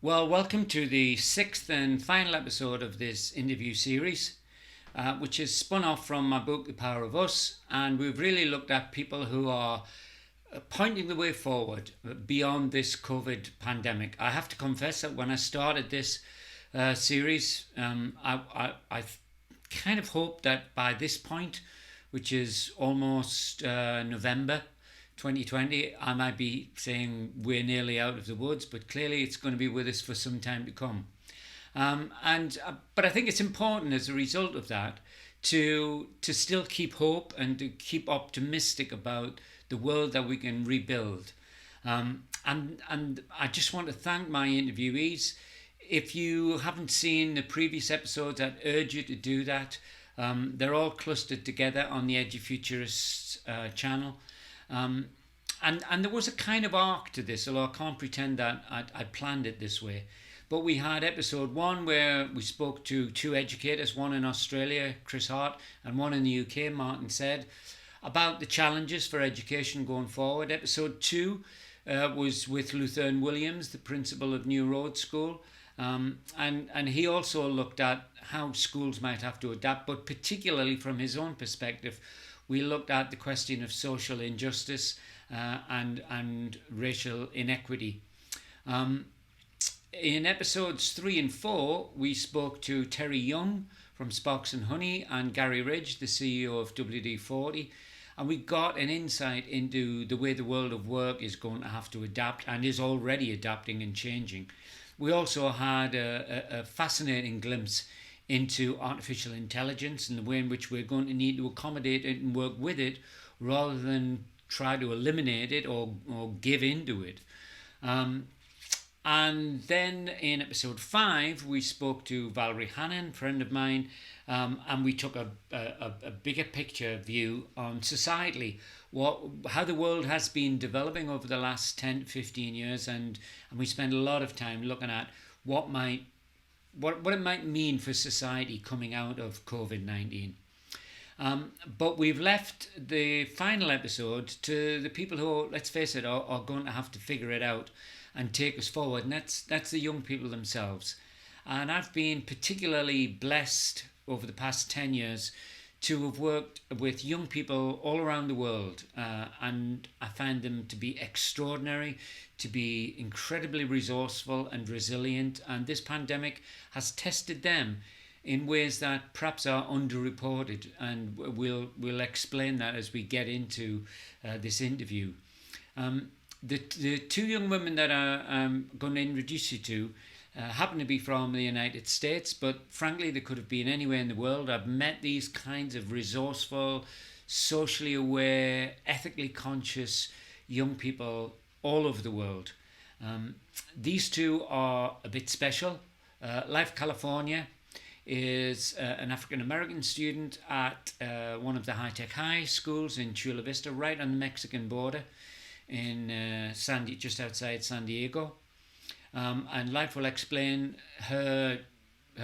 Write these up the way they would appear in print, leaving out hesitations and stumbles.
Well, welcome to the sixth and final episode of this interview series, which is spun off from my book, The Power of Us. And we've really looked at people who are pointing the way forward beyond this COVID pandemic. I have to confess that when I started this series, I kind of hoped that by this point, which is almost November 2020, I might be saying we're nearly out of the woods, but clearly it's going to be with us for some time to come. But I think it's important as a result of that to still keep hope and to keep optimistic about the world that we can rebuild. And I just want to thank my interviewees. If you haven't seen the previous episodes, I'd urge you to do that. They're all clustered together on the EduFuturists channel. And there was a kind of arc to this, although I can't pretend that I planned it this way. But we had episode 1 where we spoke to 2 educators, one in Australia, Chris Hart, and one in the UK, Martin Said, about the challenges for education going forward. Episode 2 was with Luthern Williams, the principal of New Road School, and he also looked at how schools might have to adapt, but particularly from his own perspective, we looked at the question of social injustice and racial inequity. In episodes 3 and 4, we spoke to Terry Young from Sparks and Honey and Gary Ridge, the CEO of WD-40, and we got an insight into the way the world of work is going to have to adapt and is already adapting and changing. We also had a fascinating glimpse into artificial intelligence and the way in which we're going to need to accommodate it and work with it rather than try to eliminate it or give into it. And then in episode 5, we spoke to Valerie Hannon, a friend of mine, and we took a bigger picture view on societally, how the world has been developing over the last 10 to 15 years, and we spent a lot of time looking at what it might mean for society coming out of COVID-19. But we've left the final episode to the people who, let's face it, are going to have to figure it out and take us forward, and that's the young people themselves. And I've been particularly blessed over the past 10 years to have worked with young people all around the world, and I find them to be extraordinary, to be incredibly resourceful and resilient, and this pandemic has tested them in ways that perhaps are underreported, and we'll explain that as we get into this interview. The 2 young women that I'm going to introduce you to happen to be from the United States, but frankly they could have been anywhere in the world. I've met these kinds of resourceful, socially aware, ethically conscious young people all over the world. These 2 are a bit special. Life California is an African-American student at one of the high-tech high schools in Chula Vista, right on the Mexican border in just outside San Diego. And Life will explain her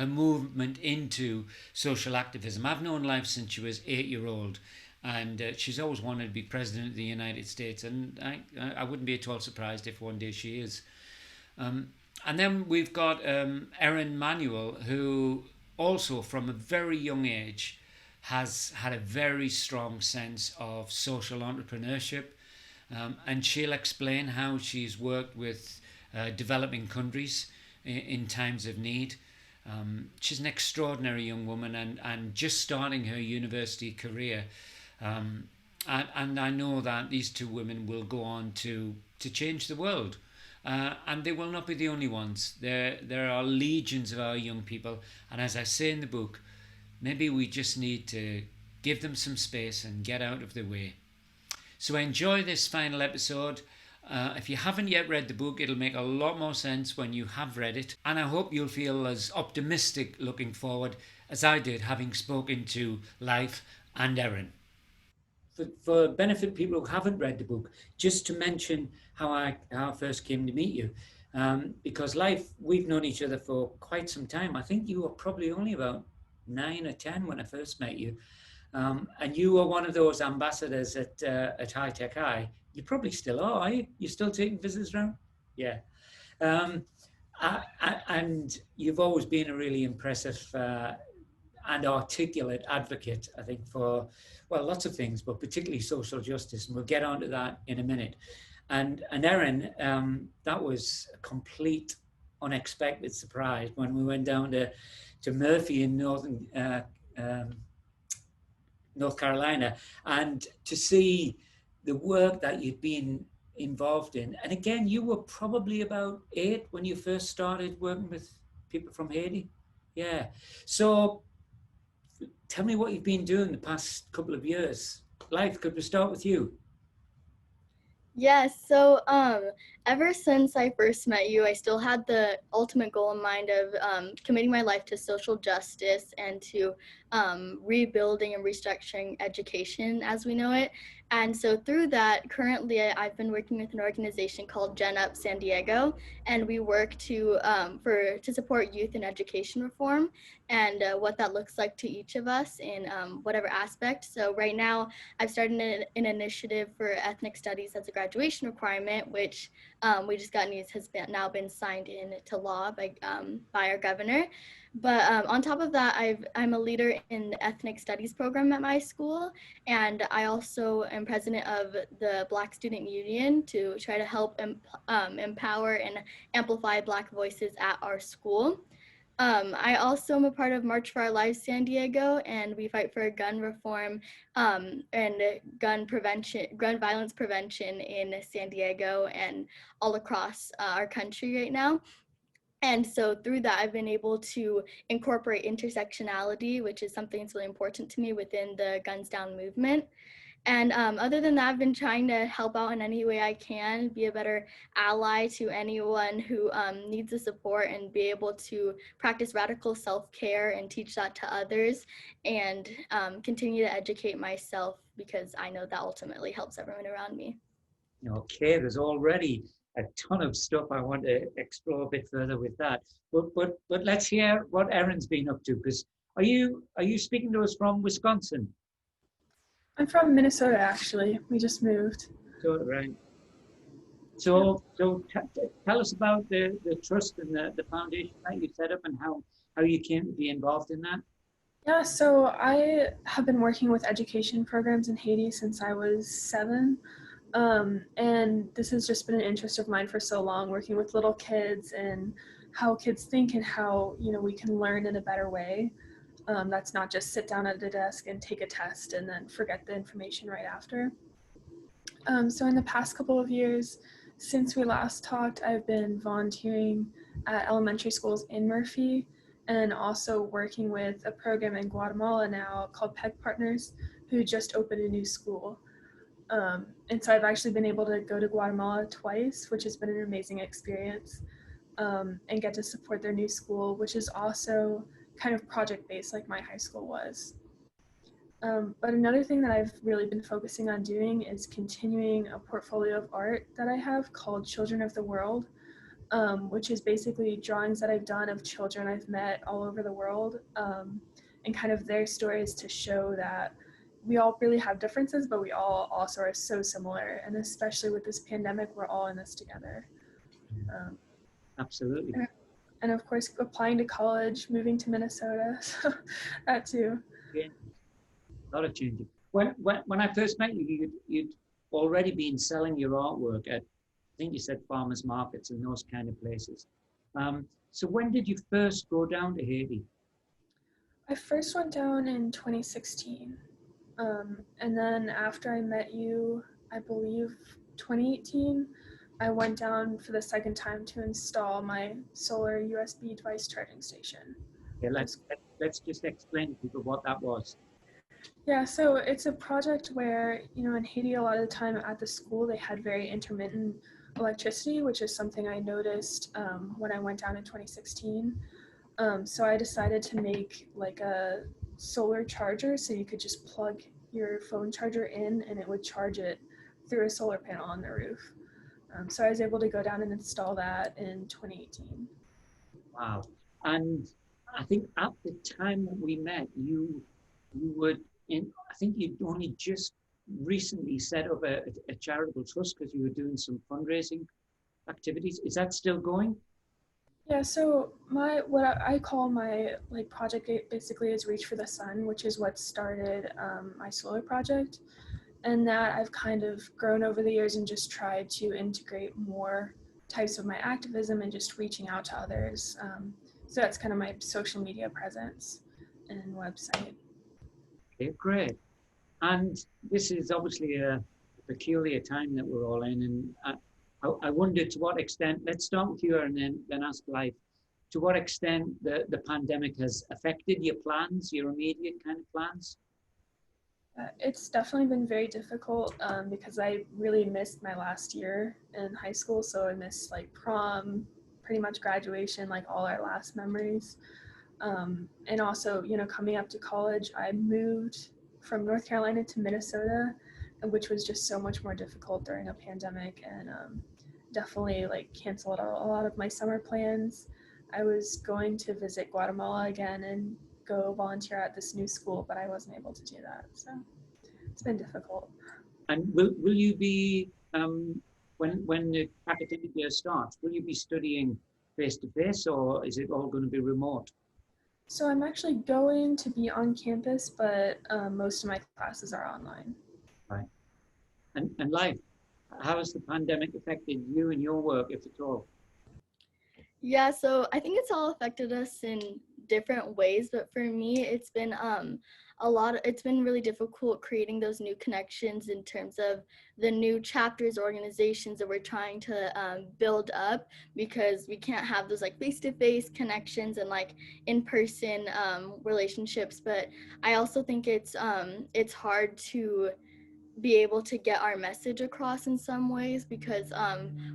movement into social activism. I've known Life since she was 8-year-old, and she's always wanted to be president of the United States, and I wouldn't be at all surprised if one day she is. And then we've got Erin Manuel, who also from a very young age has had a very strong sense of social entrepreneurship, and she'll explain how she's worked with developing countries in times of need. She's an extraordinary young woman and just starting her university career. And I know that these 2 women will go on to change the world. And they will not be the only ones. There are legions of our young people, and as I say in the book, maybe we just need to give them some space and get out of the way. So enjoy this final episode. If you haven't yet read the book, it'll make a lot more sense when you have read it. And I hope you'll feel as optimistic looking forward as I did having spoken to Life and Erin. For benefit people who haven't read the book, just to mention how I first came to meet you. Because Life, we've known each other for quite some time. I think you were probably only about 9 or 10 when I first met you. And you were one of those ambassadors at High Tech High. You probably still are you? You still taking visitors around? Yeah. Um, and you've always been a really impressive and articulate advocate, I think, for, well, lots of things, but particularly social justice. And we'll get onto that in a minute. And Erin, that was a complete unexpected surprise when we went down to Murphy in um, North Carolina, and to see the work that you'd been involved in. And again, you were probably about 8 when you first started working with people from Haiti. Yeah. So tell me what you've been doing the past couple of years. Life, could we start with you? Yes, so ever since I first met you, I still had the ultimate goal in mind of committing my life to social justice and to rebuilding and restructuring education as we know it. And so through that, currently I've been working with an organization called Gen Up San Diego, and we work to support youth in education reform and what that looks like to each of us in whatever aspect. So right now, I've started an initiative for ethnic studies as a graduation requirement, which we just got news has now been signed into law by our governor. But on top of that, I'm a leader in the ethnic studies program at my school, and I also am president of the Black Student Union to try to help empower and amplify Black voices at our school. I also am a part of March for Our Lives San Diego, and we fight for gun reform and gun violence prevention in San Diego and all across our country right now. And so through that, I've been able to incorporate intersectionality, which is something that's really important to me within the Guns Down movement. And other than that, I've been trying to help out in any way I can, be a better ally to anyone who needs the support, and be able to practice radical self care and teach that to others, and continue to educate myself because I know that ultimately helps everyone around me. Okay, there's already a ton of stuff I want to explore a bit further with that. But let's hear what Erin's been up to. Because are you speaking to us from Wisconsin? I'm from Minnesota, actually. We just moved. So right. Yep. Tell us about the trust and the foundation that you set up and how you came to be involved in that. Yeah, so I have been working with education programs in Haiti since I was 7. And this has just been an interest of mine for so long, working with little kids and how kids think and how, we can learn in a better way. That's not just sit down at a desk and take a test and then forget the information right after. So in the past couple of years, since we last talked, I've been volunteering at elementary schools in Murphy and also working with a program in Guatemala now called PEG Partners, who just opened a new school. And so I've actually been able to go to Guatemala twice, which has been an amazing experience, and get to support their new school, which is also kind of project-based like my high school was. But another thing that I've really been focusing on doing is continuing a portfolio of art that I have called Children of the World, which is basically drawings that I've done of children I've met all over the world, and kind of their stories to show that we all really have differences, but we all also are so similar. And especially with this pandemic, we're all in this together. Um, Absolutely. and of course, applying to college, moving to Minnesota, so that too. Yeah, a lot of changing. When I first met you, you'd already been selling your artwork at, I think you said farmers markets and those kind of places. So when did you first go down to Haiti? I first went down in 2016. And then after I met you, I believe 2018, I went down for the second time to install my solar USB device charging station. Okay, Which is let's just explain to people what that was. Yeah, so it's a project where, in Haiti, a lot of the time at the school, they had very intermittent electricity, which is something I noticed when I went down in 2016. So I decided to make like a solar charger so you could just plug your phone charger in and it would charge it through a solar panel on the roof. So I was able to go down and install that in 2018. Wow. And I think at the time that we met, you would in I think you'd only just recently set up a charitable trust because you were doing some fundraising activities. Is that still going? Yeah, so what I call my like project basically is Reach for the Sun, which is what started my solar project, and that I've kind of grown over the years and just tried to integrate more types of my activism and just reaching out to others. So that's kind of my social media presence and website. Okay, great. And this is obviously a peculiar time that we're all in, and I wonder to what extent. Let's start with you, and then ask Life. To what extent the pandemic has affected your plans, your immediate kind of plans? It's definitely been very difficult because I really missed my last year in high school. So I missed like prom, pretty much graduation, like all our last memories. And also, coming up to college, I moved from North Carolina to Minnesota, which was just so much more difficult during a pandemic and definitely like canceled a lot of my summer plans. I was going to visit Guatemala again and go volunteer at this new school, but I wasn't able to do that. So it's been difficult. And will you be when the academic year starts? Will you be studying face to face, or is it all going to be remote? So I'm actually going to be on campus, but most of my classes are online. Right. And Life, how has the pandemic affected you and your work, if at all? Yeah, so I think it's all affected us in different ways, but for me, it's been really difficult creating those new connections in terms of the new chapters, organizations that we're trying to build up because we can't have those like face-to-face connections and like in-person relationships. But I also think it's hard to be able to get our message across in some ways because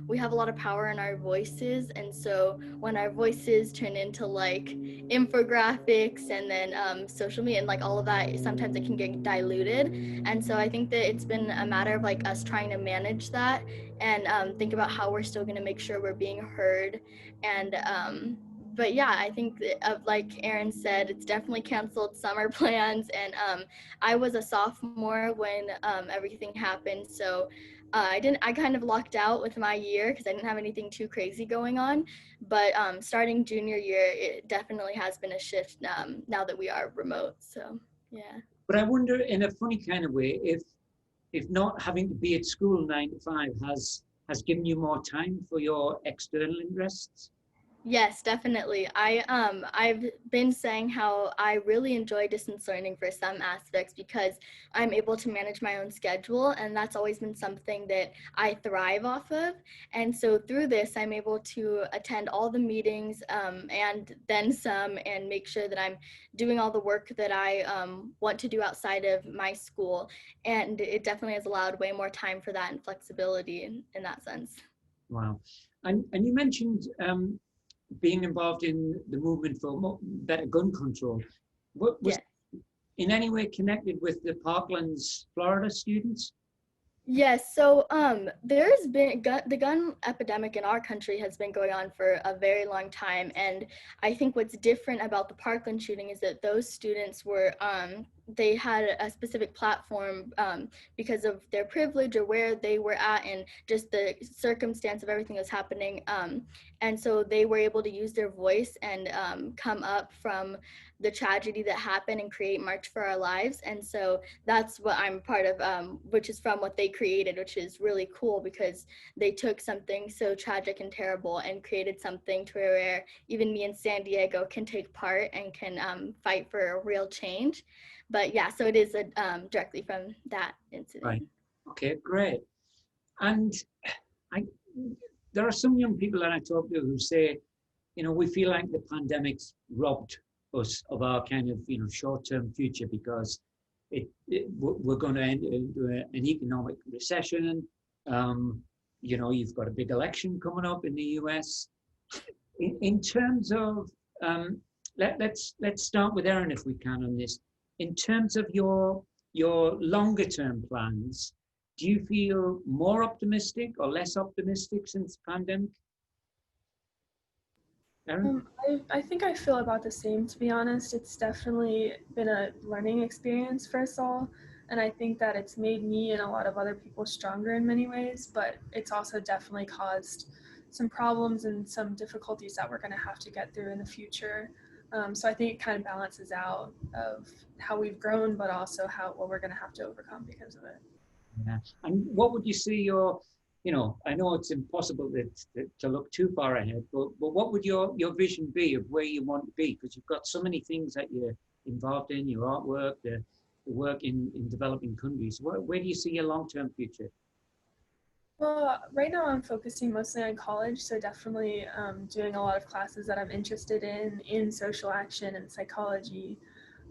we have a lot of power in our voices, and so when our voices turn into like infographics and then social media and like all of that, sometimes it can get diluted. And so I think that it's been a matter of like us trying to manage that and think about how we're still going to make sure we're being heard. And but yeah, I think that, like Erin said, it's definitely canceled summer plans. And I was a sophomore when everything happened, so I kind of lucked out with my year because I didn't have anything too crazy going on. But starting junior year, it definitely has been a shift now that we are remote. So yeah. But I wonder, in a funny kind of way, if not having to be at school 9 to 5 has given you more time for your external interests. Yes, definitely. I've been saying how I really enjoy distance learning for some aspects because I'm able to manage my own schedule, and that's always been something that I thrive off of. And so through this, I'm able to attend all the meetings and then some, and make sure that I'm doing all the work that I want to do outside of my school. And it definitely has allowed way more time for that and flexibility in that sense. Wow. And you mentioned being involved in the movement for better gun control. What was Yeah. in any way connected with the Parklands, Florida students? Yes, so there's been the gun epidemic in our country has been going on for a very long time, and I think what's different about the Parkland shooting is that those students were they had a specific platform because of their privilege or where they were at and just the circumstance of everything that's happening, and so they were able to use their voice and come up from the tragedy that happened and create March for Our Lives. And so that's what I'm part of, which is from what they created, which is really cool because they took something so tragic and terrible and created something to where even me in San Diego can take part and can fight for a real change. But yeah, so it is directly from that incident. Right. Okay, great. And I, there are some young people that I talk to who say, we feel like the pandemic's robbed us of our kind of, short-term future because we're going to enter into an economic recession. You've got a big election coming up in the US. In terms of, let's start with Erin if we can on this. In terms of your longer term plans, do you feel more optimistic or less optimistic since the pandemic? Erin? I think I feel about the same, to be honest. It's definitely been a learning experience for us all. And I think that it's made me and a lot of other people stronger in many ways, but it's also definitely caused some problems and some difficulties that we're going to have to get through in the future. So I think it kind of balances out of how we've grown, but also what we're going to have to overcome because of it. Yeah. And what would you see I know it's impossible to look too far ahead, but what would your vision be of where you want to be? Because you've got so many things that you're involved in, your artwork, the work in developing countries. Where do you see your long-term future? Well, right now I'm focusing mostly on college, so definitely doing a lot of classes that I'm interested in social action and psychology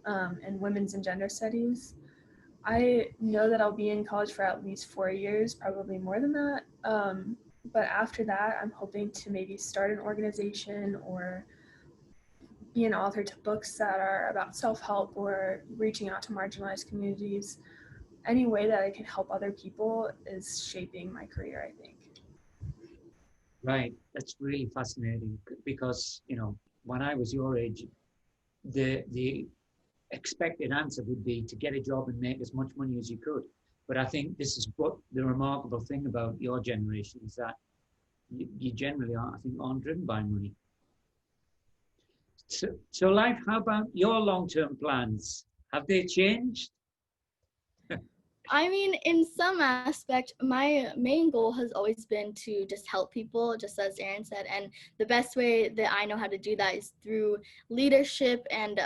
and women's and gender studies. I know that I'll be in college for at least 4 years, probably more than that. But after that, I'm hoping to maybe start an organization or be an author to books that are about self-help or reaching out to marginalized communities. Any way that I can help other people is shaping my career, I think. Right, that's really fascinating because when I was your age, the expected answer would be to get a job and make as much money as you could. But I think this is what the remarkable thing about your generation is that you generally aren't driven by money. So life, how about your long-term plans? Have they changed? I mean, in some aspect, my main goal has always been to just help people, just as Erin said. And the best way that I know how to do that is through leadership and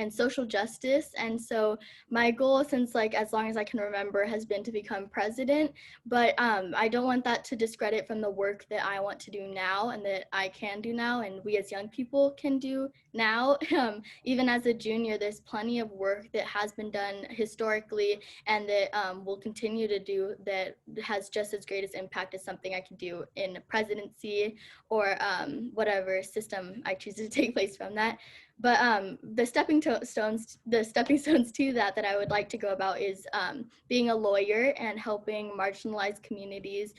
social justice. And so my goal, since as long as I can remember, has been to become president. But I don't want that to discredit from the work that I want to do now and that I can do now, and we as young people can do now. Even as a junior, there's plenty of work that has been done historically and that will continue to do that has just as great as impact as something I could do in presidency or whatever system I choose to take place from that. But the stepping stones to that I would like to go about is being a lawyer and helping marginalized communities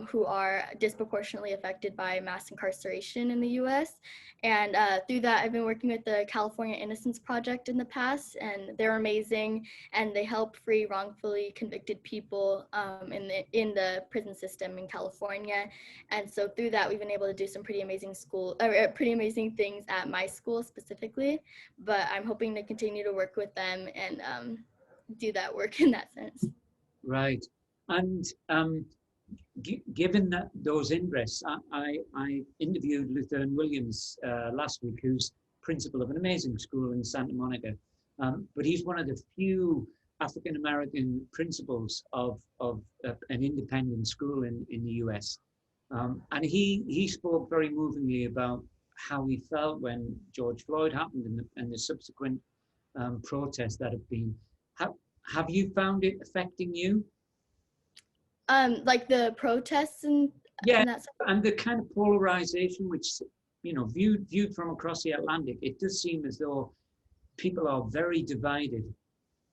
who are disproportionately affected by mass incarceration in the U.S. And through that, I've been working with the California Innocence Project in the past, and they're amazing, and they help free wrongfully convicted people in the prison system in California. And so through that, we've been able to do some pretty amazing things at my school specifically. But I'm hoping to continue to work with them and do that work in that sense. Right. And given those interests, I interviewed Luther Williams last week, who's principal of an amazing school in Santa Monica. But he's one of the few African American principals of an independent school in the US. And he spoke very movingly about how he felt when George Floyd happened and the subsequent protests that have been. Have you found it affecting you? Like the protests and that stuff? And the kind of polarization, which viewed from across the Atlantic, it does seem as though people are very divided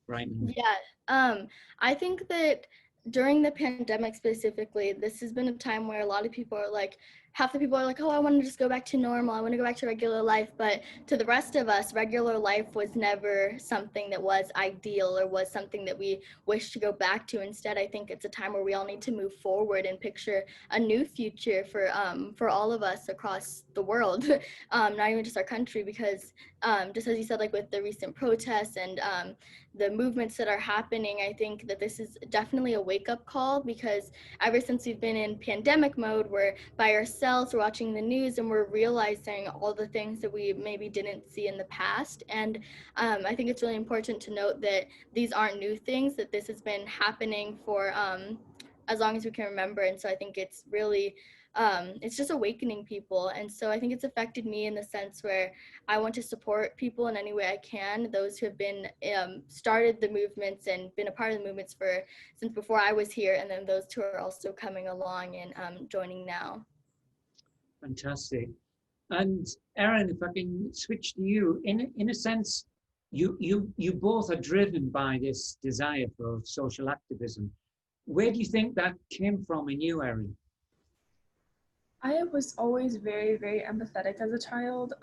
right now. Yeah, I think that during the pandemic specifically, this has been a time where a lot of people are half the people are like, oh, I want to just go back to normal. I want to go back to regular life. But to the rest of us, regular life was never something that was ideal or was something that we wish to go back to. Instead, I think it's a time where we all need to move forward and picture a new future for all of us across the world, not even just our country, because just as you said, with the recent protests and the movements that are happening, I think that this is definitely a wake-up call, because ever since we've been in pandemic mode, we're by ourselves, we're watching the news, and we're realizing all the things that we maybe didn't see in the past. And I think it's really important to note that these aren't new things, that this has been happening as long as we can remember. And so I think it's really it's just awakening people. And so I think it's affected me in the sense where I want to support people in any way I can, those who have been started the movements and been a part of the movements for since before I was here, and then those who are also coming along and joining now. Fantastic. And Erin, if I can switch to you, in a sense, you both are driven by this desire for social activism. Where do you think that came from in you, Erin? I was always very, very empathetic as a child.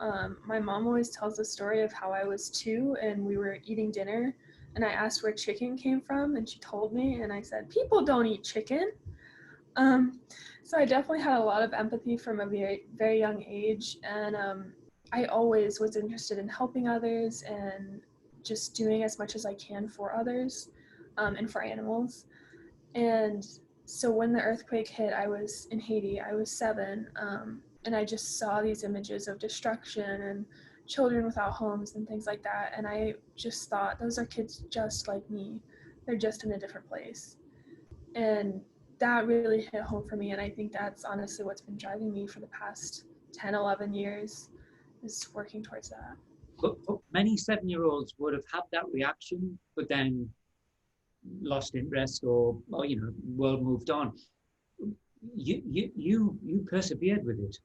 My mom always tells the story of how I was 2 and we were eating dinner, and I asked where chicken came from, and she told me, and I said, "People don't eat chicken." Um, so I definitely had a lot of empathy from a very, very young age, and I always was interested in helping others and just doing as much as I can for others and for animals. And so when the earthquake hit, I was in Haiti, I was 7, and I just saw these images of destruction and children without homes and things like that. And I just thought, those are kids just like me. They're just in a different place. And that really hit home for me. And I think that's honestly what's been driving me for the past 10, 11 years, is working towards that. But many 7-year-olds would have had that reaction, but then lost interest, or world moved on. You persevered with it.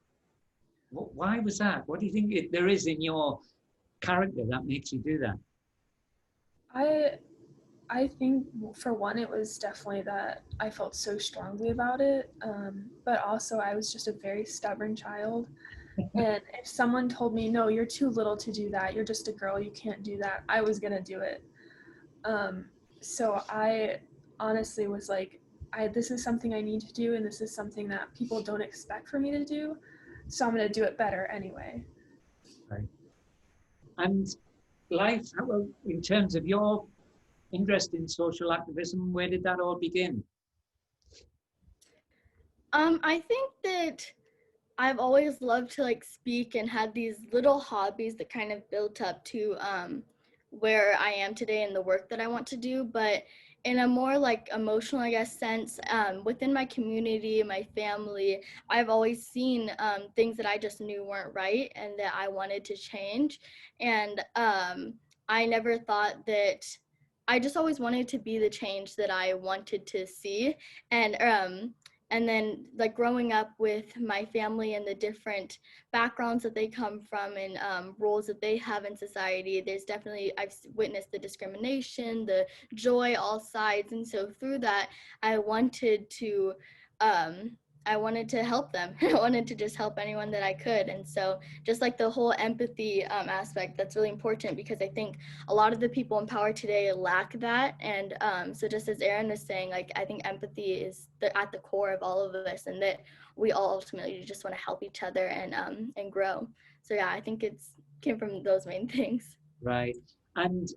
Why was that? What do you think there is in your character that makes you do that? I think for one, it was definitely that I felt so strongly about it, but also I was just a very stubborn child. And if someone told me, "No, you're too little to do that. You're just a girl. You can't do that," I was gonna do it. Um, so I honestly was like, this is something I need to do, and this is something that people don't expect for me to do. So I'm gonna do it better anyway. Right. And life, in terms of your interest in social activism, where did that all begin? I think that I've always loved to like speak and had these little hobbies that kind of built up to where I am today and the work that I want to do. But in a more like emotional, I guess, sense, within my community, my family, I've always seen things that I just knew weren't right and that I wanted to change. And I never thought that. I just always wanted to be the change that I wanted to see. And then like growing up with my family and the different backgrounds that they come from and roles that they have in society, there's definitely, I've witnessed the discrimination, the joy, all sides. And so through that, I wanted to um, I wanted to help them. I wanted to just help anyone that I could. And so just like the whole empathy aspect, that's really important, because I think a lot of the people in power today lack that. And so just as Erin was saying, like, I think empathy is at the core of all of this, and that we all ultimately just want to help each other and grow. So yeah, I think it's came from those main things. Right. And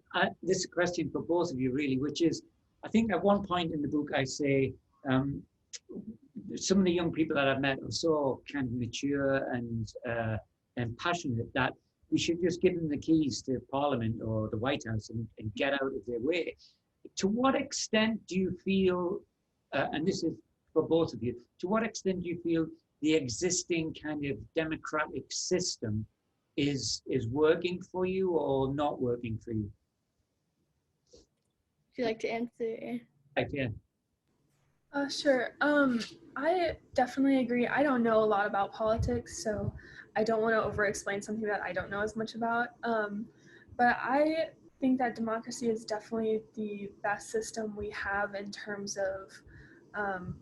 this is a question for both of you, really, which is, I think at one point in the book, I say, some of the young people that I've met are so kind of mature and passionate that we should just give them the keys to Parliament or the White House and get out of their way. To what extent do you feel, and this is for both of you, to what extent do you feel the existing kind of democratic system is working for you or not working for you? Would you like to answer? Right, yeah. Sure. I definitely agree. I don't know a lot about politics, so I don't want to over-explain something that I don't know as much about. But I think that democracy is definitely the best system we have in terms of, um,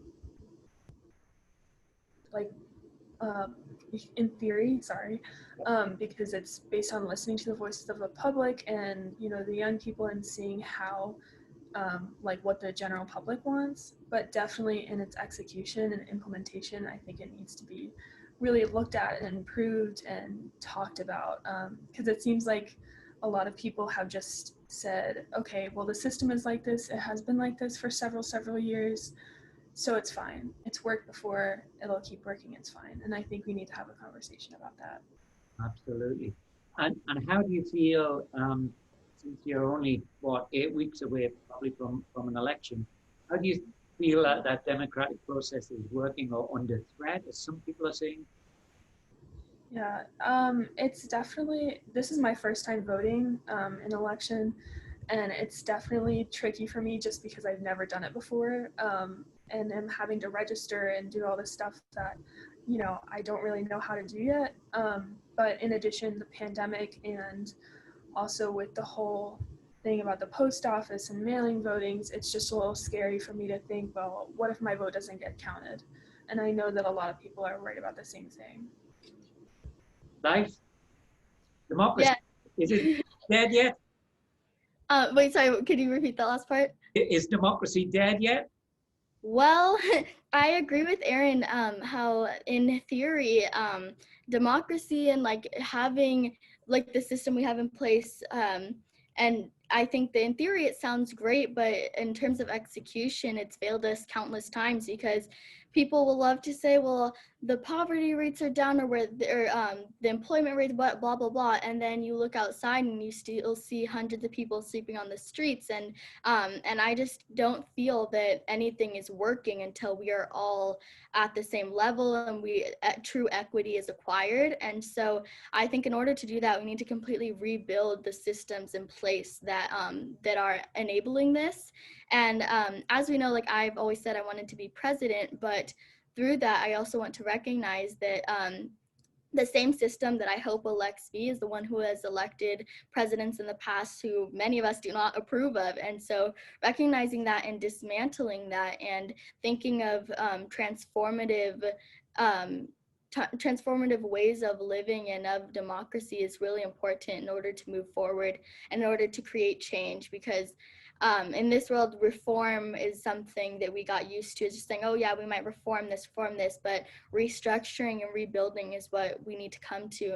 like, uh, in theory, sorry, because it's based on listening to the voices of the public and, the young people, and seeing how like what the general public wants, but definitely in its execution and implementation, I think it needs to be really looked at and improved and talked about, because it seems like a lot of people have just said, okay, well, the system is like this, it has been like this for several years, so it's fine. It's worked before, it'll keep working, it's fine. And I think we need to have a conversation about that. Absolutely. And how do you feel, since you're only, what, 8 weeks away probably from an election, how do you feel that that democratic process is working or under threat, as some people are saying? Yeah, it's definitely, this is my first time voting in election, and it's definitely tricky for me just because I've never done it before, and I'm having to register and do all this stuff that, you know, I don't really know how to do yet. But in addition, the pandemic and also with the whole thing about the post office and mailing votings, it's just a little scary for me to think, well, what if my vote doesn't get counted? And I know that a lot of people are worried about the same thing. Life, democracy, Yeah. is it dead yet? Wait, sorry, could you repeat that last part? Is democracy dead yet? Well, I agree with Erin, how in theory, democracy and like having like the system we have in place, and I think that in theory it sounds great, but in terms of execution, it's failed us countless times because people will love to say, well, the poverty rates are down or where the employment rates, blah, blah, blah, blah. And then you look outside and you still see hundreds of people sleeping on the streets. And I just don't feel that anything is working until we are all at the same level and true equity is acquired. And so I think in order to do that, we need to completely rebuild the systems in place that are enabling this. And as we know, like I've always said, I wanted to be president, but through that, I also want to recognize that the same system that I hope elects me is the one who has elected presidents in the past who many of us do not approve of. And so recognizing that and dismantling that and thinking of um, transformative ways of living and of democracy is really important in order to move forward and in order to create change, because in this world, reform is something that we got used to. It's just saying, oh yeah, we might reform this, but restructuring and rebuilding is what we need to come to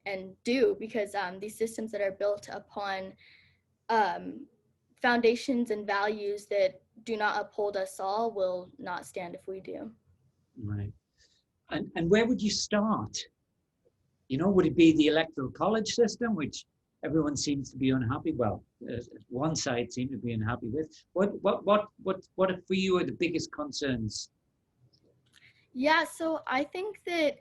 and do, because these systems that are built upon um, foundations and values that do not uphold us all will not stand if we do. Right. And where would you start? You know, would it be the electoral college system, which everyone seems to be unhappy? Well, one side seems to be unhappy with. What for you are the biggest concerns? Yeah, so I think that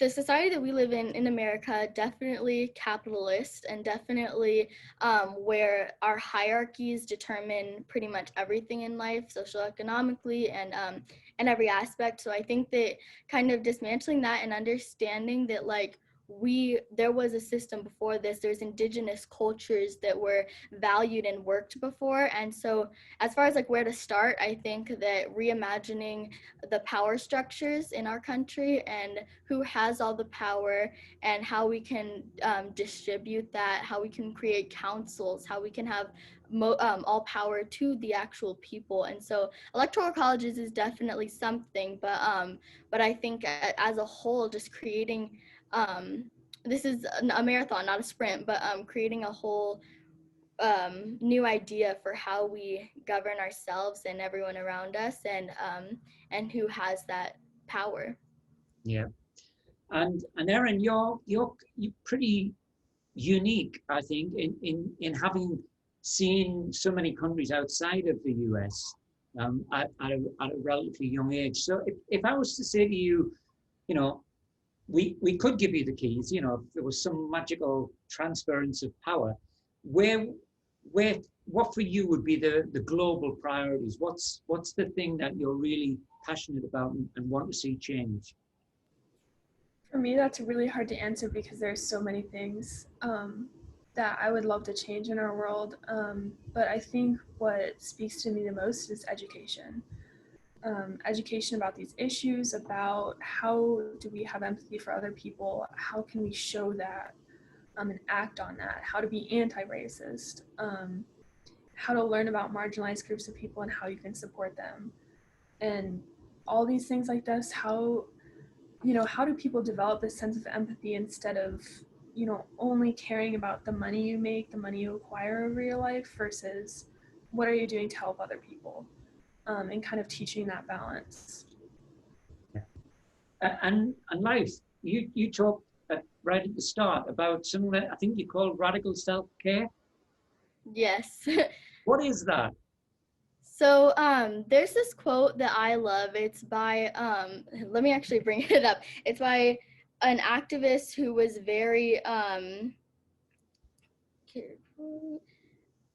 the society that we live in America, definitely capitalist and definitely where our hierarchies determine pretty much everything in life, socioeconomically and every aspect. So I think that kind of dismantling that and understanding that like there was a system before this, there's indigenous cultures that were valued and worked before. And so as far as like where to start, I think that reimagining the power structures in our country and who has all the power and how we can distribute that, how we can create councils, how we can have all power to the actual people. And so electoral colleges is definitely something, but I think as a whole, just creating this is a marathon, not a sprint, but creating a whole new idea for how we govern ourselves and everyone around us, and who has that power. Yeah. And Erin, you're pretty unique, I think, in having seen so many countries outside of the US at a relatively young age. So if I was to say to you, you know, we could give you the keys, you know, if there was some magical transference of power, where where what for you would be the global priorities? What's the thing that you're really passionate about and want to see change? For me, that's really hard to answer because there's so many things that I would love to change in our world. But I think what speaks to me the most is education. Education about these issues, about how do we have empathy for other people, how can we show that and act on that, how to be anti-racist, how to learn about marginalized groups of people and how you can support them. And all these things like this, how do people develop this sense of empathy instead of, only caring about the money you make, the money you acquire over your life versus what are you doing to help other people, and kind of teaching that balance. And life, you talked right at the start about something that I think you call radical self-care. Yes. What is that? So there's this quote that I love. It's by let me actually bring it up. It's by an activist who was very I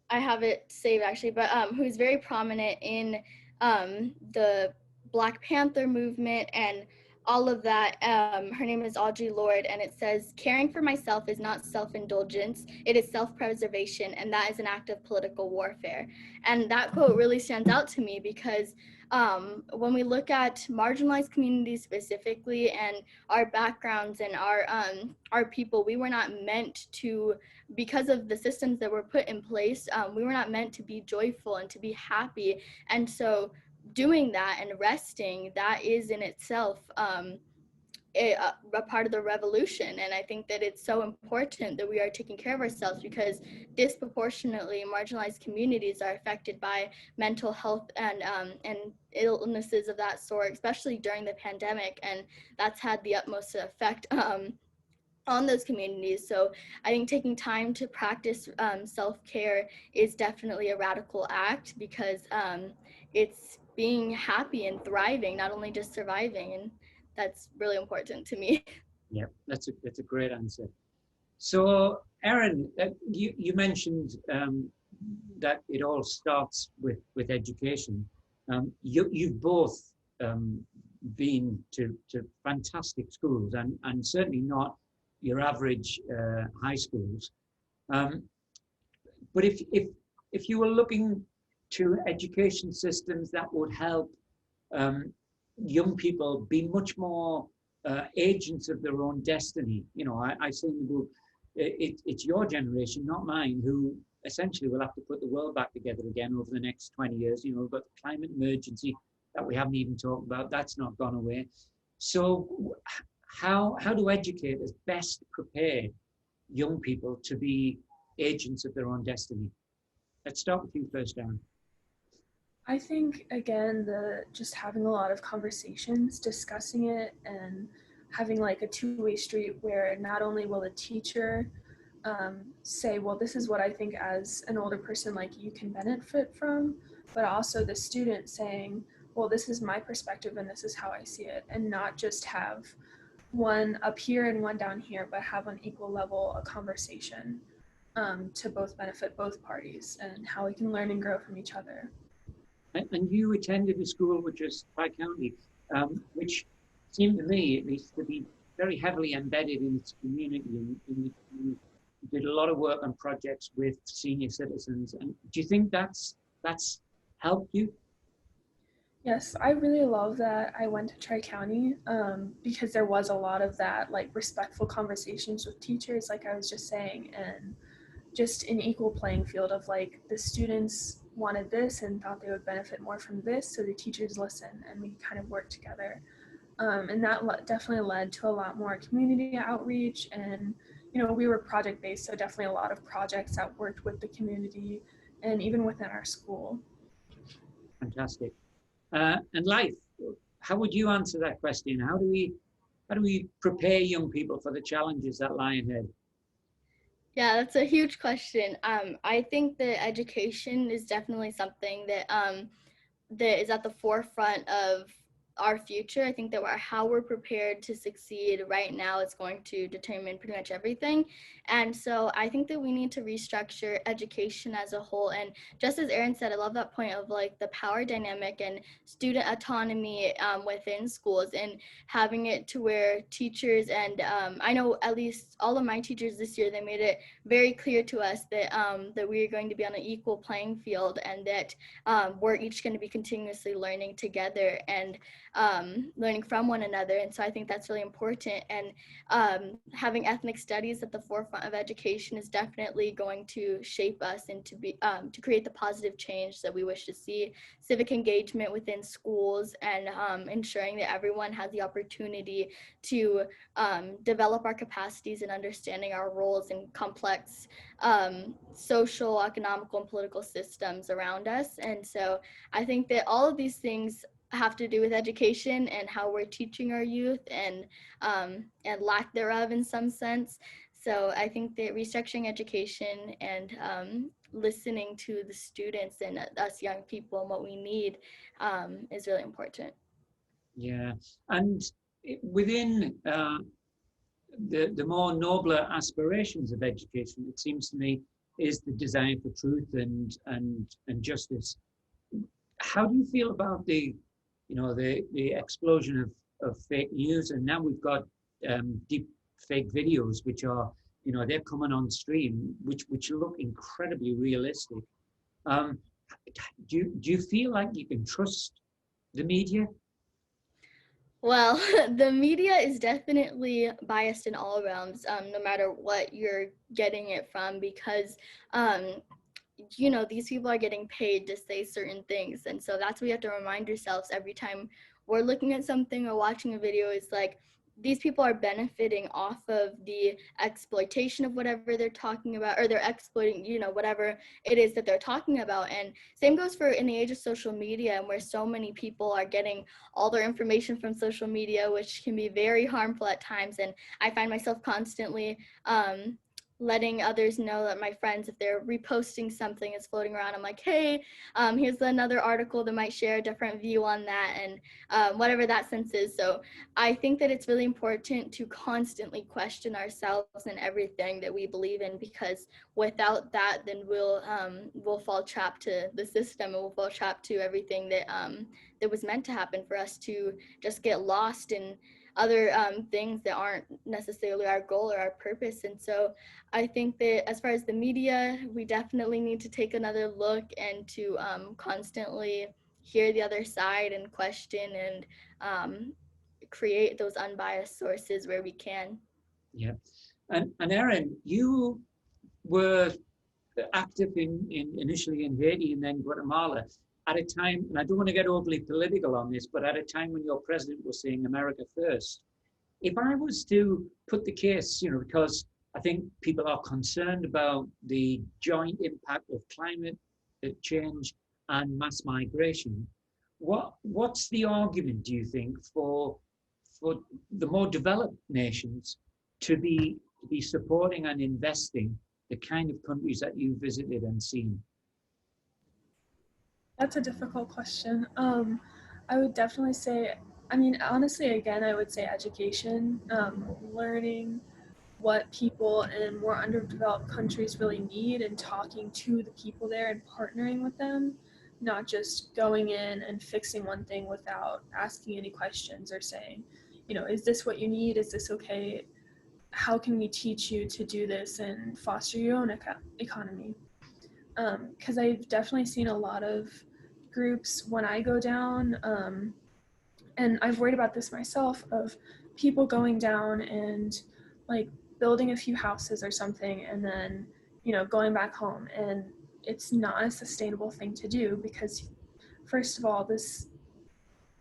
have it saved actually, but who's very prominent in the Black Panther movement and all of that. Her name is Audre Lorde, and it says, "Caring for myself is not self-indulgence; it is self-preservation, and that is an act of political warfare." And that quote really stands out to me because when we look at marginalized communities specifically and our backgrounds and our people, we were not meant to, because of the systems that were put in place, we were not meant to be joyful and to be happy. And so doing that and resting, that is in itself a part of the revolution. And I think that it's so important that we are taking care of ourselves, because disproportionately marginalized communities are affected by mental health and illnesses of that sort, especially during the pandemic. And that's had the utmost effect on those communities. So I think taking time to practice self-care is definitely a radical act, because it's being happy and thriving, not only just surviving. And that's really important to me. Yeah, that's a great answer. So, Erin, you mentioned that it all starts with education. You've both been to fantastic schools, and certainly not your average high schools. Um, but if you were looking to education systems that would help um, young people be much more agents of their own destiny. You know, I say in the book, it's your generation, not mine, who essentially will have to put the world back together again over the next 20 years. You know, we've got the climate emergency that we haven't even talked about. That's not gone away. So how do educators best prepare young people to be agents of their own destiny? Let's start with you first, Aaron. I think again, the just having a lot of conversations, discussing it, and having like a two-way street where not only will the teacher say, well, this is what I think as an older person like you can benefit from, but also the student saying, well, this is my perspective and this is how I see it, and not just have one up here and one down here, but have on equal level a conversation to both benefit both parties and how we can learn and grow from each other. And you attended a school which is Tri-County, which seemed to me, at least, to be very heavily embedded in its community. And you did a lot of work on projects with senior citizens. And do you think that's helped you? Yes, I really love that I went to Tri-County because there was a lot of that, like respectful conversations with teachers, like I was just saying, and just an equal playing field of like the students wanted this and thought they would benefit more from this, so the teachers listened and we kind of worked together. And that definitely led to a lot more community outreach, and you know, we were project based, so definitely a lot of projects that worked with the community and even within our school. Fantastic. And life, how would you answer that question? How do we prepare young people for the challenges that lie ahead? Yeah, that's a huge question. I think that education is definitely something that is at the forefront of our future. I think that how we're prepared to succeed right now is going to determine pretty much everything. And so I think that we need to restructure education as a whole. And just as Erin said, I love that point of like the power dynamic and student autonomy within schools, and having it to where teachers and I know at least all of my teachers this year, they made it very clear to us that we are going to be on an equal playing field, and that we're each going to be continuously learning together and learning from one another. And so I think that's really important. And having ethnic studies at the forefront of education is definitely going to shape us and to create the positive change that we wish to see. Civic engagement within schools, and ensuring that everyone has the opportunity to develop our capacities and understanding our roles in complex social, economical, and political systems around us. And so I think that all of these things have to do with education and how we're teaching our youth and lack thereof in some sense. So I think that restructuring education and listening to the students and us young people and what we need is really important. Yeah, and within the more nobler aspirations of education, it seems to me, is the desire for truth and justice. How do you feel about the explosion of fake news? And now we've got deep fake videos, which are, they're coming on stream, which look incredibly realistic. Um, do you feel like you can trust the media? Well, the media is definitely biased in all realms, no matter what you're getting it from, because these people are getting paid to say certain things. And so that's what we have to remind ourselves every time we're looking at something or watching a video is like, these people are benefiting off of the exploitation of whatever they're talking about, or they're exploiting, whatever it is that they're talking about. And same goes for in the age of social media, and where so many people are getting all their information from social media, which can be very harmful at times. And I find myself constantly letting others know, that my friends, if they're reposting something is floating around, I'm like, hey, here's another article that might share a different view on that, and whatever that sense is. So I think that it's really important to constantly question ourselves and everything that we believe in, because without that, then we'll fall trapped to the system, and we'll fall trapped to everything that that was meant to happen, for us to just get lost in other things that aren't necessarily our goal or our purpose. And so I think that as far as the media, we definitely need to take another look, and to constantly hear the other side and question, and create those unbiased sources where we can. Yeah, and Erin, you were active in initially in Haiti and then Guatemala at a time, and I don't want to get overly political on this, but at a time when your president was saying America first. If I was to put the case, because I think people are concerned about the joint impact of climate change and mass migration, what's the argument, do you think, for the more developed nations to be supporting and investing the kind of countries that you visited and seen? That's a difficult question. I would definitely say, I mean, honestly, again, I would say education, learning what people in more underdeveloped countries really need, and talking to the people there and partnering with them, not just going in and fixing one thing without asking any questions or saying, is this what you need? Is this okay? How can we teach you to do this and foster your own economy? Because I've definitely seen a lot of groups when I go down, and I've worried about this myself, of people going down and like building a few houses or something, and then going back home, and it's not a sustainable thing to do, because first of all, this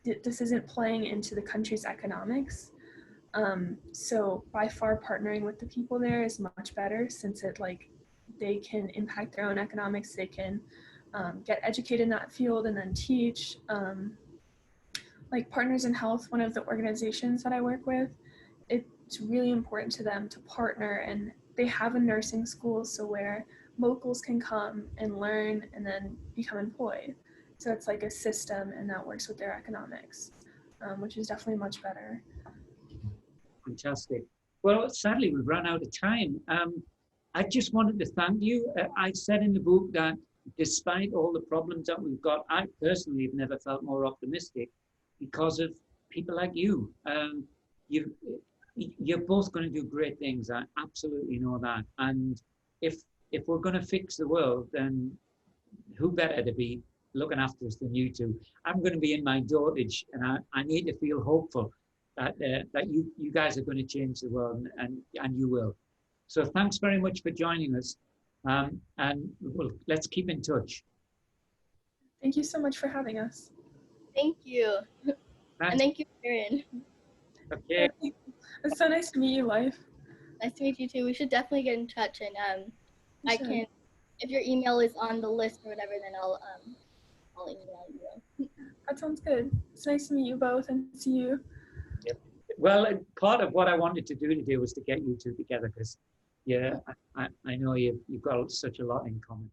isn't playing into the country's economics. So by far, partnering with the people there is much better, since they can impact their own economics. They can get educated in that field and then teach. Like Partners in Health, one of the organizations that I work with, it's really important to them to partner, and they have a nursing school, so where locals can come and learn and then become employed. So it's like a system, and that works with their economics, which is definitely much better. Fantastic. Well, sadly, we've run out of time. I just wanted to thank you. I said in the book that despite all the problems that we've got, I personally have never felt more optimistic because of people like you. You, you're both going to do great things. I absolutely know that. And if we're going to fix the world, then who better to be looking after us than you two? I'm going to be in my dotage, and I need to feel hopeful that you guys are going to change the world, and you will. So thanks very much for joining us, and well, let's keep in touch. Thank you so much for having us. Thank you. Thanks. And thank you, Erin. Okay. It's so nice to meet you, Life. Nice to meet you too. We should definitely get in touch, and I can, if your email is on the list or whatever, then I'll email you. That sounds good. It's nice to meet you both and see you. Yep. Well, part of what I wanted to do today was to get you two together, because Yeah, I know you've got such a lot in common.